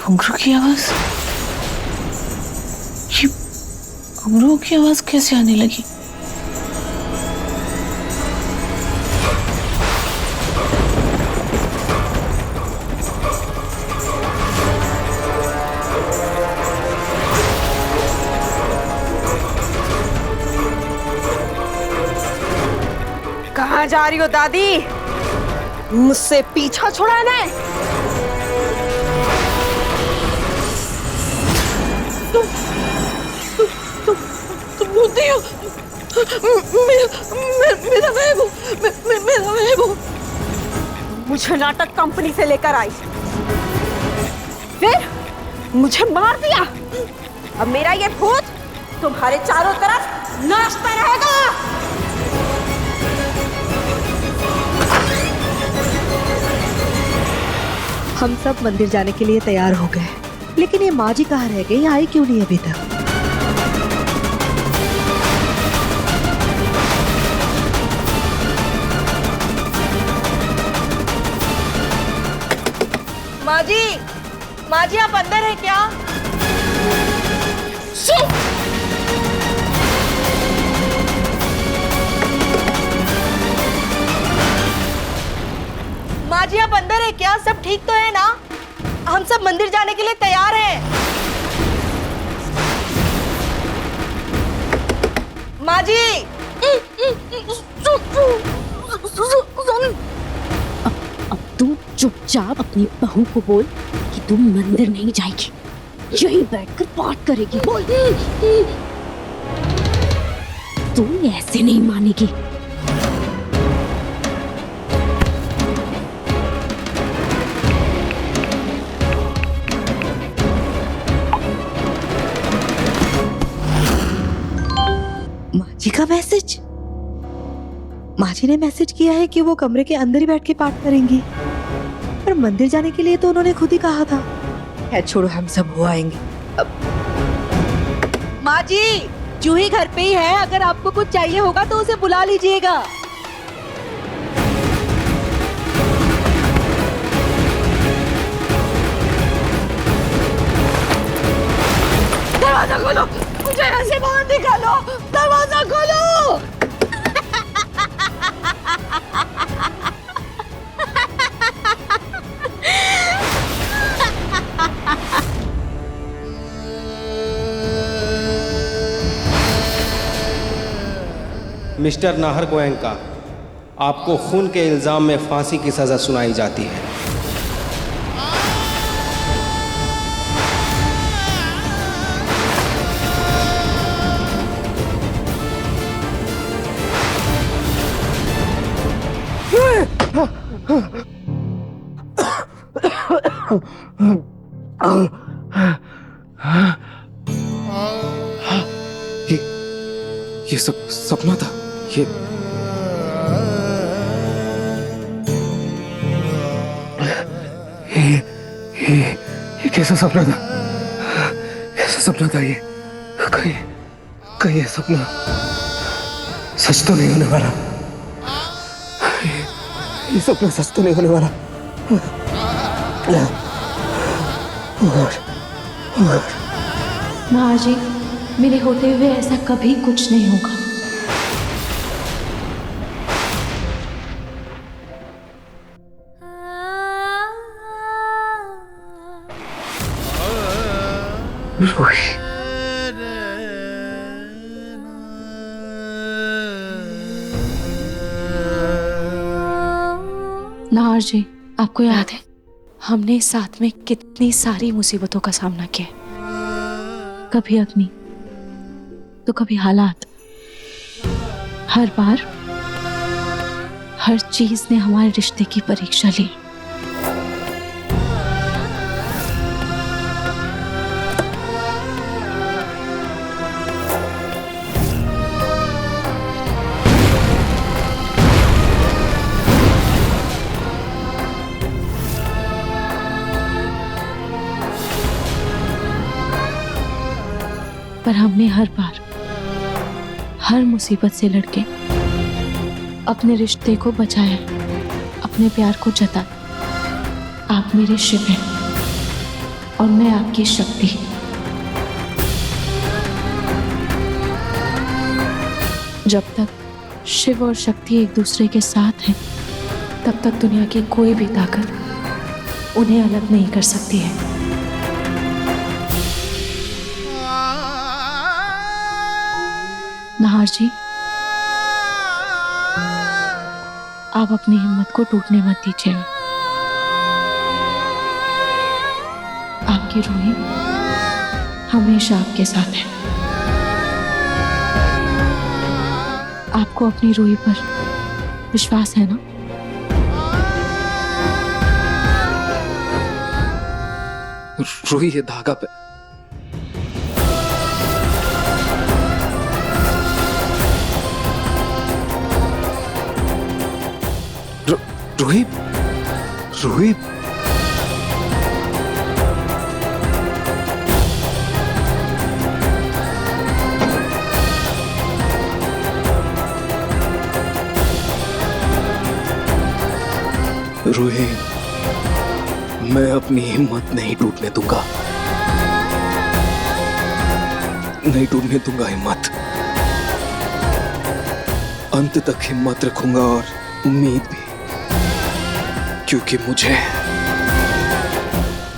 घुंघरू की आवाज, ये घुंघरू की आवाज कैसे आने लगी? कहाँ जा रही हो दादी? मुझसे पीछा छुड़ाना है? तुम बुद्धि हो। मेरा महबूब, मेरा महबूब। मुझे नाटक कंपनी से लेकर आई, फिर मुझे मार दिया। अब मेरा ये भूत तुम्हारे चारों तरफ नाचता रहेगा। हम सब मंदिर जाने के लिए तैयार हो गए, लेकिन ये माँ जी कहाँ रह गई? आई क्यों नहीं अभी तक? माँ जी आप अंदर है क्या? माँ जी आप अंदर है क्या? सब ठीक तो है ना? हम सब मंदिर जाने के लिए तैयार हैं। माँ जी। अब तू चुपचाप अपनी बहू को बोल कि तू मंदिर नहीं जाएगी, यहीं बैठकर पाठ करेगी। बोल। तू ऐसे नहीं मानेगी। माँ जी का मैसेज? माँ जी ने मैसेज किया है कि वो कमरे के अंदर ही बैठ के पाठ करेंगी, पर मंदिर जाने के लिए तो उन्होंने खुद ही कहा था। खैर छोड़ो, हम सब हो आएंगे। माँ जी जूही घर पे ही है, अगर आपको कुछ चाहिए होगा तो उसे बुला लीजिएगा। दरवाजा खोलो, मुझे ऐसे बाहर निकालो, दरवाजा खोलो। मिस्टर नाहर गोयनका, आपको खून के इल्ज़ाम में फांसी की सज़ा सुनाई जाती है। ये सब सपना था। ये कैसा सपना था? कैसा सपना था ये? कहीं ये सपना सच तो नहीं होने वाला? ये सपना सच तो नहीं होने वाला? माँ जी, मेरे होते हुए ऐसा कभी कुछ नहीं होगा। नाहर जी, आपको याद है हमने साथ में कितनी सारी मुसीबतों का सामना किया? कभी अग्नि तो कभी हालात। हर बार हर चीज ने हमारे रिश्ते की परीक्षा ली। पर हमने हर बार हर मुसीबत से लड़के अपने रिश्ते को बचाया, अपने प्यार को जताया। आप मेरे शिव हैं, और मैं आपकी शक्ति। जब तक शिव और शक्ति एक दूसरे के साथ हैं, तब तक दुनिया की कोई भी ताकत उन्हें अलग नहीं कर सकती है। नाहर जी, आप अपनी हिम्मत को टूटने मत दीजिएगा। आपकी रूही हमेशा आपके साथ है। आपको अपनी रूही पर विश्वास है ना? रूही, ये धागा पे रूही, रूही, रूही, मैं अपनी हिम्मत नहीं टूटने दूंगा, नहीं टूटने दूंगा हिम्मत। अंत तक हिम्मत रखूंगा और उम्मीद भी, क्योंकि मुझे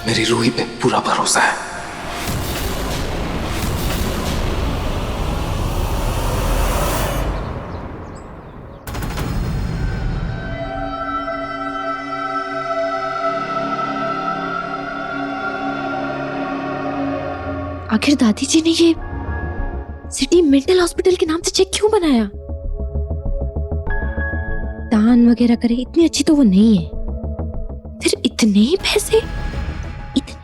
मेरी रूही पे पूरा भरोसा है। आखिर दादी जी ने ये सिटी मेंटल हॉस्पिटल के नाम से चेक क्यों बनाया? दान वगैरह करे, इतनी अच्छी तो वो नहीं है, फिर इतने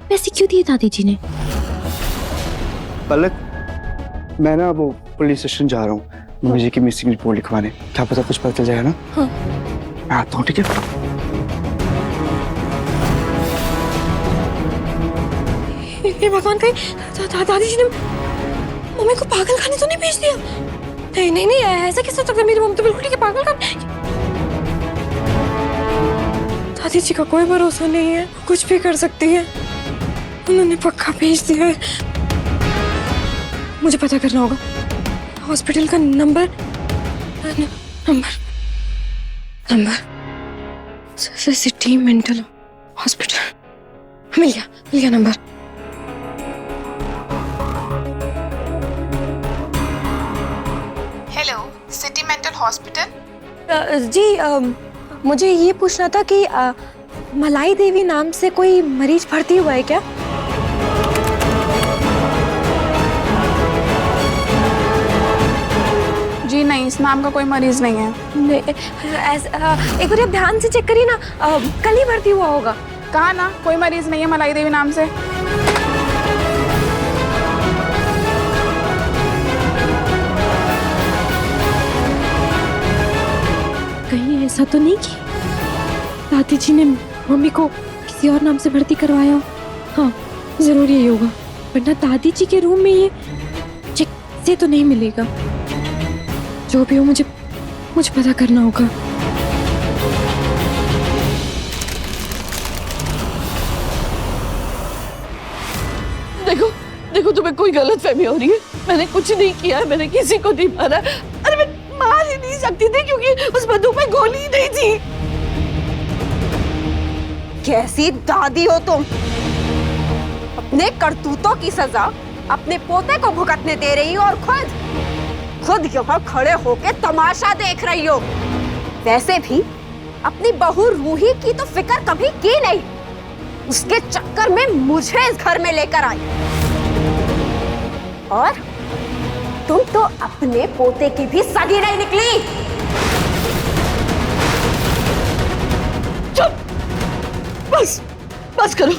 पैसे क्यों दिए दादी जी ने? पलक, मैं ना वो पुलिस स्टेशन जा रहा हूँ मम्मी जी की मिसिंग रिपोर्ट लिखवाने। क्या पता कुछ पता चल जाएगा ना? हाँ। मैं आता हूँ, ठीक है? हे भगवान, कहीं दादी जी ने मम्मी को पागल खाने तो नहीं भेज दिया? नहीं नहीं नहीं, ऐसा कैसे हो सकता है? मेरी मम्मी तो बिल्कुल ठीक है, पागल खाने। दादी जी का कोई भरोसा नहीं है, कुछ भी कर सकती है। उन्होंने पक्का भेज दिया है। मुझे पता करना होगा हॉस्पिटल का नंबर सिटी मेंटल हॉस्पिटल। मिल गया number. Hello, city mental hospital. जी, मुझे ये पूछना था कि मलाई देवी नाम से कोई मरीज भर्ती हुआ है क्या? जी नहीं, इस नाम का कोई मरीज नहीं है। एक बार आप ध्यान से चेक करिए ना, कल ही भर्ती हुआ होगा। कहा ना, कोई मरीज नहीं है मलाई देवी नाम से। कहीं ऐसा तो नहीं कि दादी जी ने मम्मी को किसी और नाम से भर्ती करवाया? हाँ, जरूर यही होगा, वरना दादी जी के रूम में ये चेक से तो नहीं मिलेगा। जो भी हो, मुझे पता करना होगा। देखो तुम्हें कोई गलतफहमी हो रही है। मैंने कुछ नहीं किया है, मैंने किसी को नहीं मारा। अरे मैं मार ही नहीं सकती थी क्योंकि उस बंदूक में गोली ही नहीं थी। कैसी दादी हो तुम? अपने करतूतों की सजा अपने पोते को भुगतने दे रही हो और खुद यहाँ खड़े होके तमाशा देख रही हो। वैसे भी अपनी बहू रूही की तो फिक्र कभी की नहीं, उसके चक्कर में मुझे इस घर में लेकर आई। और तुम तो अपने पोते की भी सगी नहीं निकली। चुप, बस करो।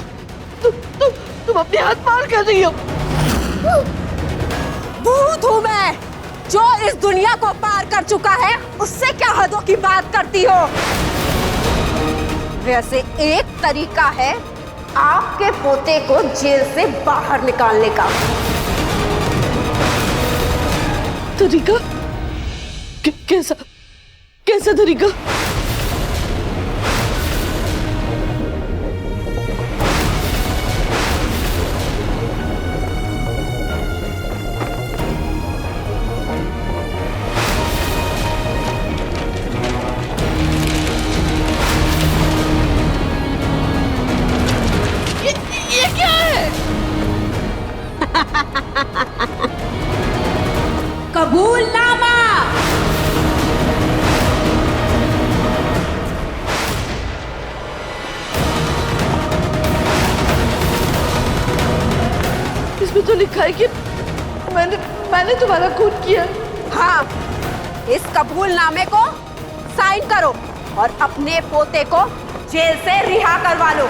तुम अपने हाथ मार कर रही हो। भूत हूं मैं, जो इस दुनिया को पार कर चुका है, उससे क्या हदों की बात करती हो? वैसे एक तरीका है आपके पोते को जेल से बाहर निकालने का। तरीका? कैसा तरीका? तो लिखा है कि मैंने तुम्हारा खून किया। हाँ, इस कबूलनामे को साइन करो और अपने पोते को जेल से रिहा करवा लो।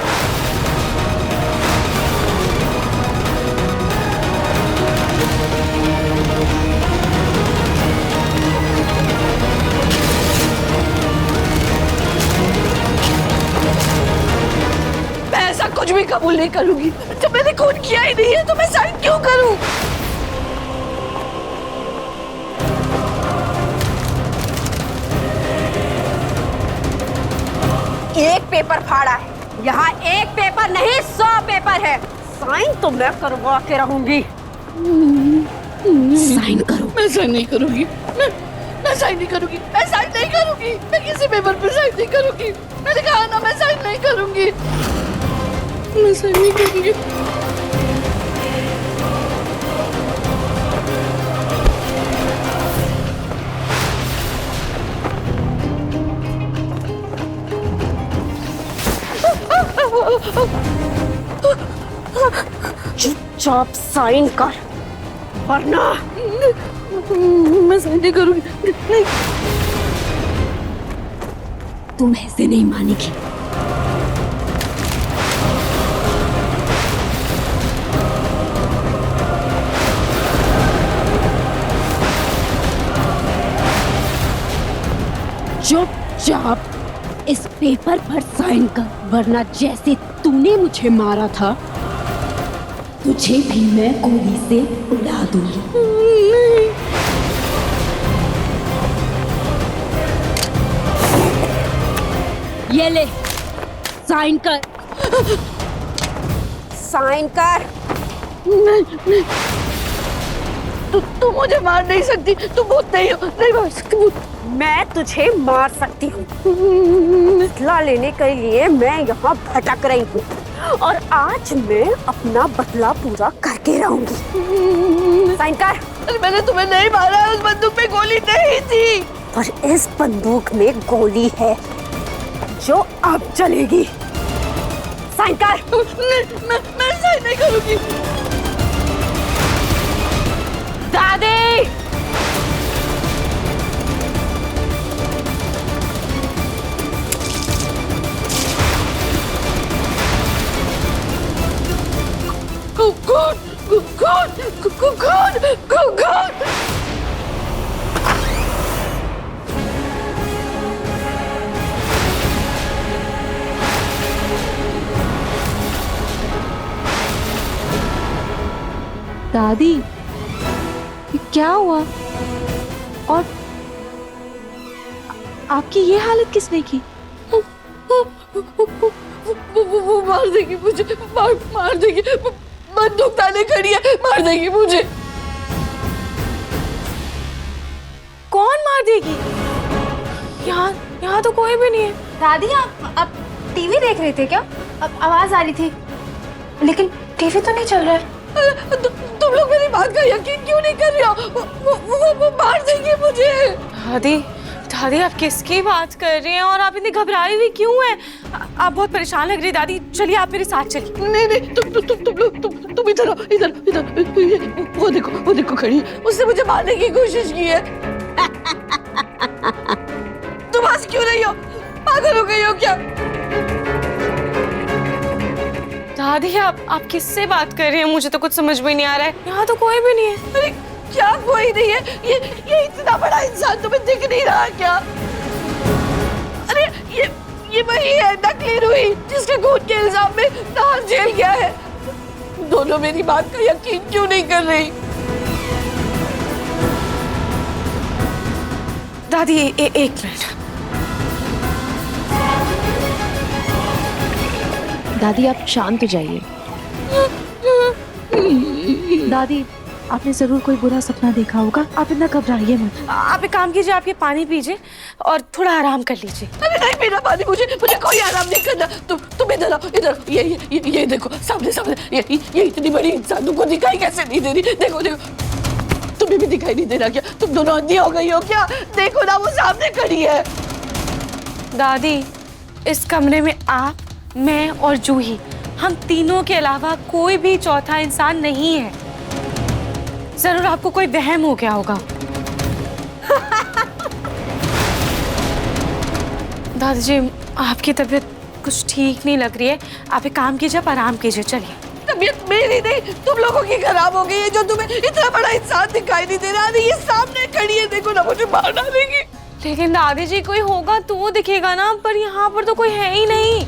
मैं ऐसा कुछ भी कबूल नहीं करूंगी। जब मैंने खून किया ही नहीं है तो मैं साइन क्यों करूं? एक पेपर फाड़ा है, यहाँ एक पेपर नहीं 100 पेपर है। साइन तो मैं करवा के रहूंगी। साइन करो। मैं साइन नहीं करूंगी। मैं साइन नहीं करूंगी। मैं साइन नहीं करूंगी। मैं किसी पेपर पर साइन नहीं करूंगी। मैंने कहा ना, मैं साइन नहीं करूंगी। मैं साइन नहीं करूंगी। चुपचाप साइन कर, वरना मैं साइन नहीं करूंगी। नहीं। तुम ऐसे नहीं मानेगी। चुपचाप इस पेपर पर साइन कर, वरना जैसे तूने मुझे मारा था तुझे भी मैं गोली से उड़ा दूंगी। ये ले, साइन कर। साइन कर। नहीं। तू मुझे मार नहीं सकती। तू भूत नहीं हो। नहीं मार सकती। मैं तुझे मार सकती हूँ। बदला लेने के लिए मैं यहाँ भटक रही हूँ और आज मैं अपना बदला पूरा करके रहूंगी। साइन कर। अरे मैंने तुम्हें नहीं मारा। उस बंदूक में गोली नहीं थी। पर इस बंदूक में गोली है जो अब चलेगी। साइन कर। मैं साइन नहीं करूंगी। दादी, खून। दादी, ये क्या हुआ? और आपकी ये हालत किसने की? वो मार देगी मुझे। मार देगी। बंदूक ताने खड़ी है। मार देगी मुझे। कौन मार देगी? यहाँ तो कोई भी नहीं है। दादी, आप टीवी देख रहे थे क्या? अब आवाज आ रही थी, लेकिन टीवी तो नहीं चल रहा है। तुम लोग मेरी बात का यकीन क्यों नहीं कर रहे हो? वो मार देगी मुझे। दादी, आप किसकी बात कर रही हैं और आप इतनी घबराई हुई क्यों हैं? आप बहुत परेशान लग रही हैं दादी। चलिए आप मेरे साथ चलिए। नहीं, तुम इधर आओ। इधर। वो देखो खड़ी है। उसने मुझे मारने की कोशिश की है। तुम हंस क्यों रही हो? पागल हो गई हो क्या? दादी, आप किससे बात कर रही हैं? मुझे तो कुछ समझ में नहीं आ रहा है। यहाँ तो कोई भी नहीं है। अरे क्या कोई नहीं है? ये इतना बड़ा इंसान तुम्हें दिख नहीं रहा क्या? अरे ये वही है, नकली रूही, जिसके खून के इल्जाम में नाहर जेल गया है। दोनों मेरी बात का यकीन क्यों नहीं कर रही? दादी, एक मिनट। दादी, आप शांत हो जाइए। दादी, आपने जरूर कोई बुरा सपना देखा होगा। आप इतना घबराइए मत। आप एक काम कीजिए, आप ये पानी पीजिए और थोड़ा आराम कर लीजिए। अरे नहीं पीना पानी, मुझे कोई आराम नहीं करना। तुम इधर आओ। इधर ये देखो, सामने ये इतनी बड़ी इंसान तुमको दिखाई कैसे नहीं दे रही? देखो तुम्हें भी दिखाई नहीं दे रहा क्या? तुम दोनों अंधी हो गई हो क्या? देखो ना, वो सामने खड़ी है। दादी, इस कमरे में आप, मैं और जूही, हम तीनों के अलावा कोई भी चौथा इंसान नहीं है। जरूर आपको कोई वहम हो गया होगा। दादाजी, आपकी तबीयत कुछ ठीक नहीं लग रही है। आप एक काम कीजिए, आप आराम कीजिए। चलिए। तबीयत मेरी नहीं, तुम लोगों की खराब हो गई है। जो तुम्हें इतना बड़ा इंसान दिखाई नहीं दे रहा है, ये सामने खड़ी है, देखो ना, मुझे मार डालेगी। लेकिन दादाजी, कोई होगा तो दिखेगा ना, पर यहाँ पर तो कोई है ही नहीं।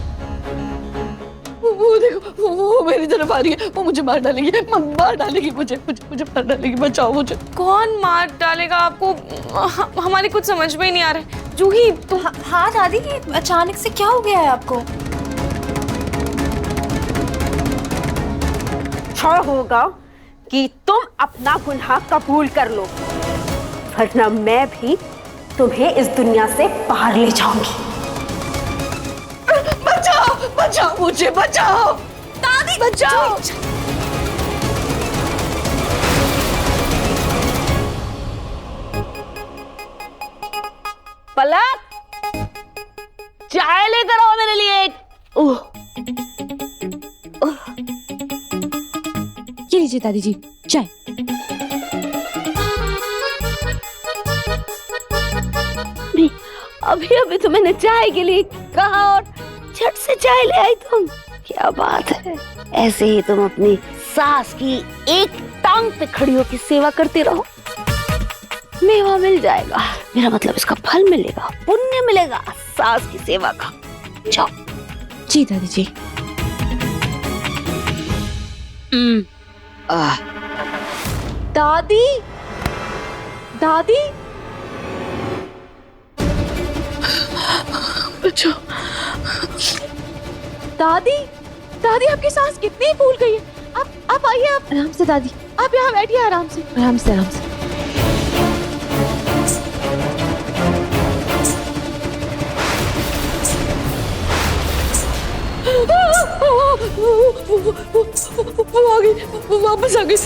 वो देखो, वो मेरी तरफ आ रही है, वो मुझे मार डालेगी, मार डालेगी मुझे मार डालेगी। बचाओ मुझे। कौन मार डालेगा आपको? हमारी कुछ समझ में ही नहीं आ रहा है। जूही, तो हाँ दादी, ये अचानक से क्या हो गया है आपको? अच्छा होगा कि तुम अपना गुनाह कबूल कर लो, वरना मैं भी तुम्हें इस दुनिया से बाहर ले जाऊंगी। बचाओ, बचाओ मुझे, बचाओ दादी, बचाओ। पलक, चाय लेकर आओ मेरे लिए। ये लीजिए दादी जी, चाय। अभी अभी तो मैंने चाय के लिए कहा और झट से चाय ले आई तुम। क्या बात है, ऐसे ही तुम अपनी सास की एक टांग पे खड़ी होकर सेवा करते रहो, मेवा मिल जाएगा। मेरा मतलब इसका फल मिलेगा, पुण्य मिलेगा सास की सेवा का। जाओ। जी दादी जी। दादी, दादी, दादी, दादी, आपकी सांस कितनी फूल गई है। आप आइए, आप आराम से दादी, आप यहाँ बैठिए, आराम से, आराम से, आराम से। वो आ गई, वो वापस आ गई।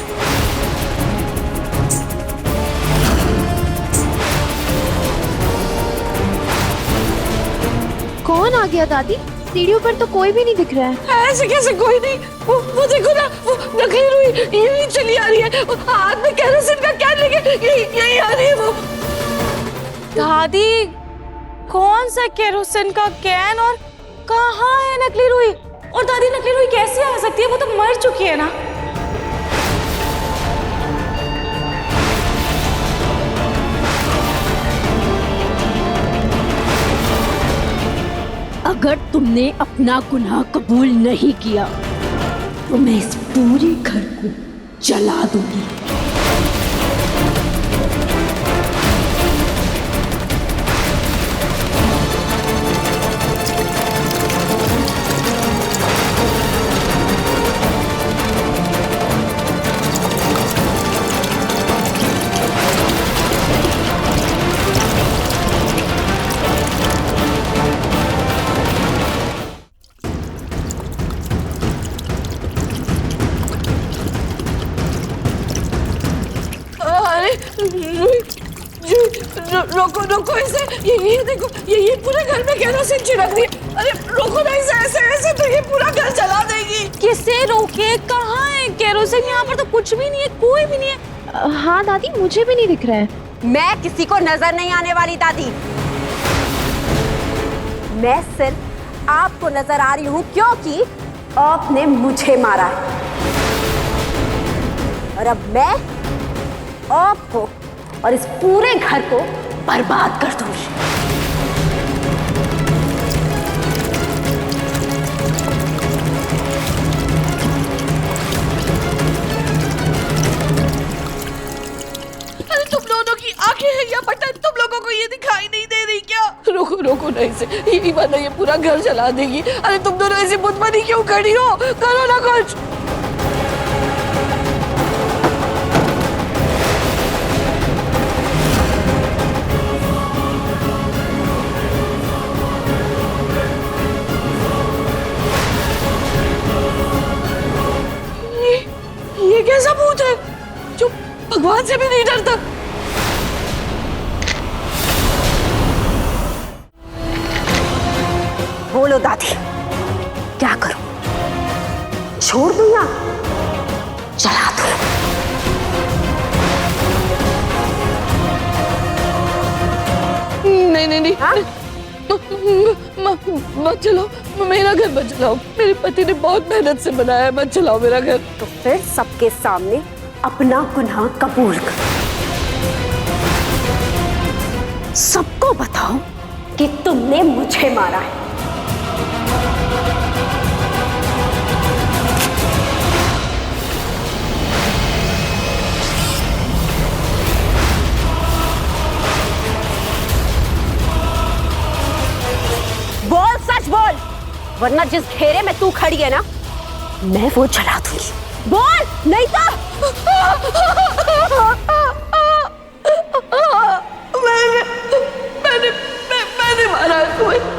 कौन आ गया दादी? सीढ़ियों पर तो कोई भी नहीं दिख रहा है। ऐसे कैसे कोई नहीं? वो देखो ना, वो नकली रुई यही चली आ रही है। हाथ में केरोसिन का कैन लेके यही आ रही है वो। दादी, कौन सा केरोसिन का कैन और कहाँ है नकली रुई? और दादी, नकली रुई कैसे आ सकती है? वो तो मर चुकी है ना। अगर तुमने अपना गुनाह कबूल नहीं किया तो मैं इस पूरे घर को जला दूंगी। रोको रोको इसे, ये देखो, ये पूरे घर में केरोसिन छिड़क दी। अरे रोको ना इसे, ऐसे ऐसे तो ये पूरा घर जला देगी। किसे रोके? कहाँ है केरोसिन? यहाँ पर तो कुछ भी नहीं है, कोई भी नहीं है। हाँ दादी, मुझे भी नहीं दिख रहा है। मैं किसी को नजर नहीं आने वाली दादी, मैं सिर्फ आपको नजर आ रही हूँ क्योंकि आपने मुझे मारा है। और अब मैं आपको और इस पूरे घर को बर्बाद कर दूंगी। अरे तुम दोनों की आंखें हैं या बटन, तुम लोगों को ये दिखाई नहीं दे रही क्या? रोको रोको ना इसे, ये वरना ये पूरा घर जला देगी। अरे तुम दोनों ऐसी बुतबनी क्यों खड़ी हो? करो ना कुछ। ये कैसा भूत है जो भगवान से भी नहीं डरता? बोलो दादी, क्या करूं? छोड़ दूं या जला दूं? नहीं नहीं हाँ? मत चलाओ, मेरा घर मत चलाओ। मेरे पति ने बहुत मेहनत से बनाया है, मत चलाओ मेरा घर। तो फिर सबके सामने अपना गुनाह कबूल कर, सबको बताओ कि तुमने मुझे मारा है। बोल, सच बोल, वरना जिस घेरे में तू खड़ी है ना, मैं वो जला दूंगी। बोल, नहीं तो मैंने मारा है तुम्हें।